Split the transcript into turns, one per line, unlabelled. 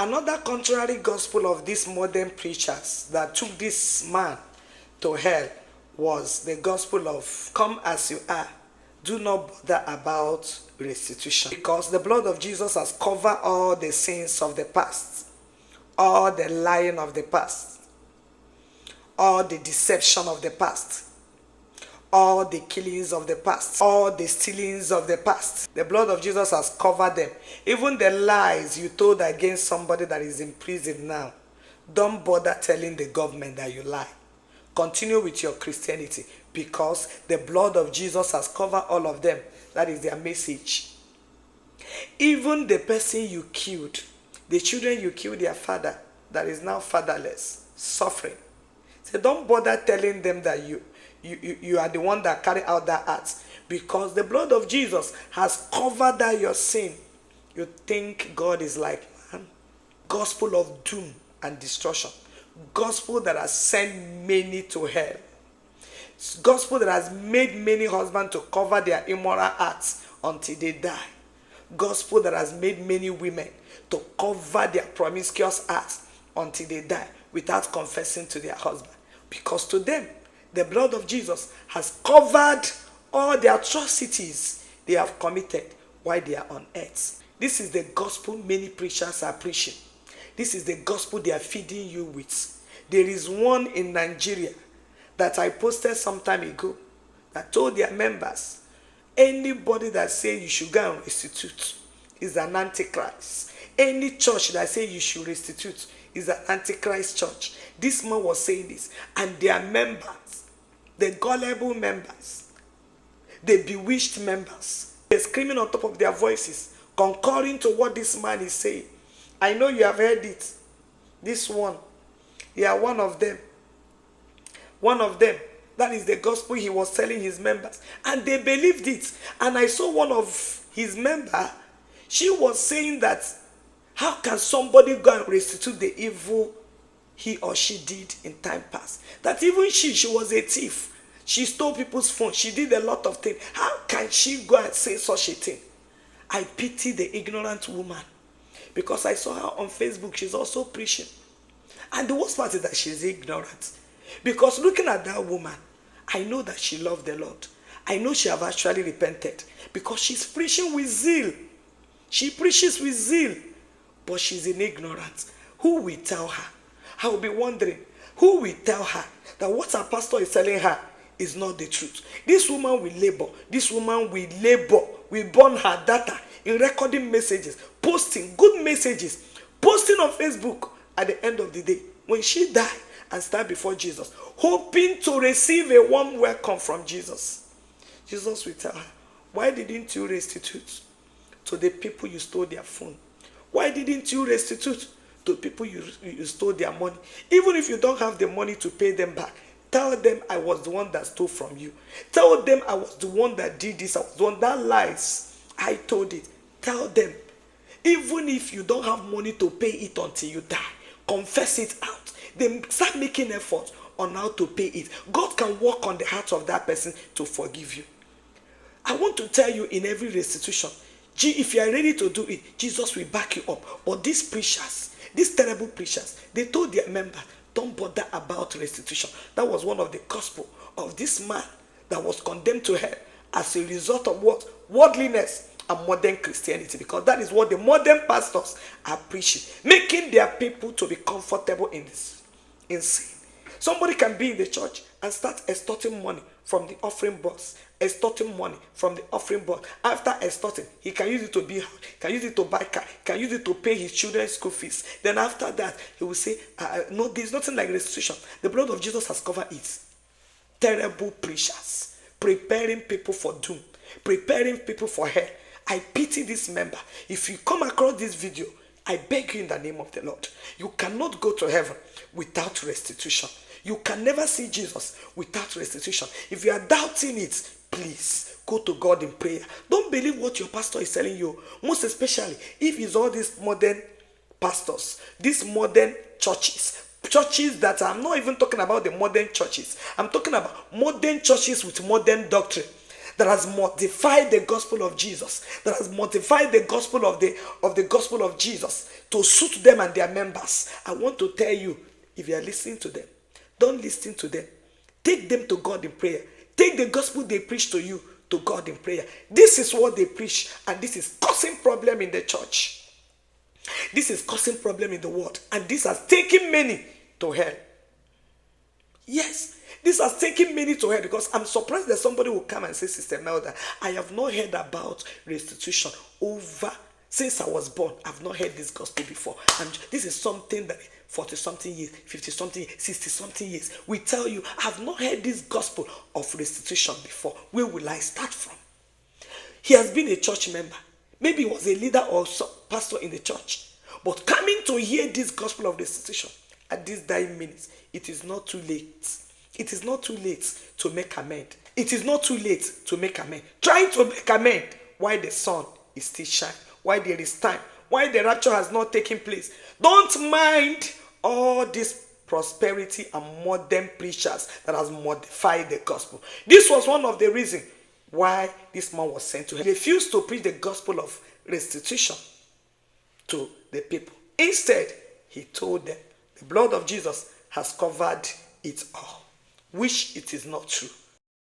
Another contrary gospel of these modern preachers that took this man to hell was the gospel of come as you are, do not bother about restitution, because the blood of Jesus has covered all the sins of the past, all the lying of the past, all the deception of the past, all the killings of the past, all the stealings of the past. The blood of Jesus has covered them. Even the lies you told against somebody that is in prison now, don't bother telling the government that you lie. Continue with your Christianity, because the blood of Jesus has covered all of them. That is their message. Even the person you killed, the children you killed their father, that is now fatherless, suffering. So don't bother telling them that you are the one that carried out that act, because the blood of Jesus has covered that your sin. You think God is like, man, gospel of doom and destruction, gospel that has sent many to hell, gospel that has made many husbands to cover their immoral acts until they die, gospel that has made many women to cover their promiscuous acts until they die without confessing to their husband, because to them the blood of Jesus has covered all the atrocities they have committed while they are on earth. This is the gospel many preachers are preaching. This is the gospel they are feeding you with. There is one in Nigeria that I posted some time ago that told their members, anybody that says you should go and restitute is an antichrist. Any church that says you should restitute is an antichrist church. This man was saying this, and their members, the gullible members, the bewitched members, they're screaming on top of their voices, concurring to what this man is saying. I know you have heard it. This one, yeah, one of them. That is the gospel he was telling his members, and they believed it. And I saw one of his members, she was saying that, how can somebody go and restitute the evil he or she did in time past? That even she was a thief. She stole people's phones. She did a lot of things. How can she go and say such a thing? I pity the ignorant woman, because I saw her on Facebook. She's also preaching. And the worst part is that she's ignorant. Because looking at that woman, I know that she loved the Lord. I know she have actually repented, because she's preaching with zeal. She preaches with zeal, but she's in ignorance. Who will tell her? I will be wondering, who will tell her that what her pastor is telling her is not the truth? This woman will labor. This woman will labor. We burn her data in recording messages, posting good messages, posting on Facebook. At the end of the day, when she died and stand before Jesus, hoping to receive a warm welcome from Jesus, Jesus will tell her, why didn't you restitute to the people you stole their phone? Why didn't you restitute to people you stole their money? Even if you don't have the money to pay them back, tell them I was the one that stole from you. Tell them I was the one that did this. I was the one that lies. I told it. Tell them. Even if you don't have money to pay it until you die, confess it out. Then start making effort on how to pay it. God can work on the heart of that person to forgive you. I want to tell you, in every restitution, if you are ready to do it, Jesus will back you up. But these preachers, these terrible preachers, they told their members, don't bother about restitution. That was one of the gospel of this man that was condemned to hell as a result of what? Worldliness and modern Christianity. Because that is what the modern pastors are preaching, making their people to be comfortable in sin. Somebody can be in the church and start extorting money from the offering box, extorting money from the offering box. After extorting, he can use it to be house, can use it to buy car, can use it to pay his children's school fees. Then after that, he will say, no, there's nothing like restitution. The blood of Jesus has covered it. Terrible preachers, preparing people for doom, preparing people for hell. I pity this member. If you come across this video, I beg you in the name of the Lord, you cannot go to heaven without restitution. You can never see Jesus without restitution. If you are doubting it, please go to God in prayer. Don't believe what your pastor is telling you. Most especially if it's all these modern pastors, these modern churches that I'm not even talking about the modern churches. I'm talking about modern churches with modern doctrine that has modified the gospel of Jesus, that has modified the gospel of the gospel of Jesus to suit them and their members. I want to tell you, if you are listening to them, don't listen to them. Take them to God in prayer. Take the gospel they preach to you to God in prayer. This is what they preach, and this is causing problem in the church. This is causing problem in the world, and this has taken many to hell. Yes, this has taken many to hell, because I'm surprised that somebody will come and say, Sister Melda, I have not heard about restitution since I was born. I've not heard this gospel before. And this is something that 40-something years, 50-something years, 60-something years, we tell you, I have not heard this gospel of restitution before. Where will I start from? He has been a church member. Maybe he was a leader or pastor in the church. But coming to hear this gospel of restitution at this dying minute, it is not too late. It is not too late to make amends. It is not too late to make amends. Trying to make amends while the sun is still shining, while there is time, while the rapture has not taken place. Don't mind all this prosperity and modern preachers that has modified the gospel. This was one of the reasons why this man was sent to hell. He refused to preach the gospel of restitution to the people. Instead, he told them the blood of Jesus has covered it all, which it is not true.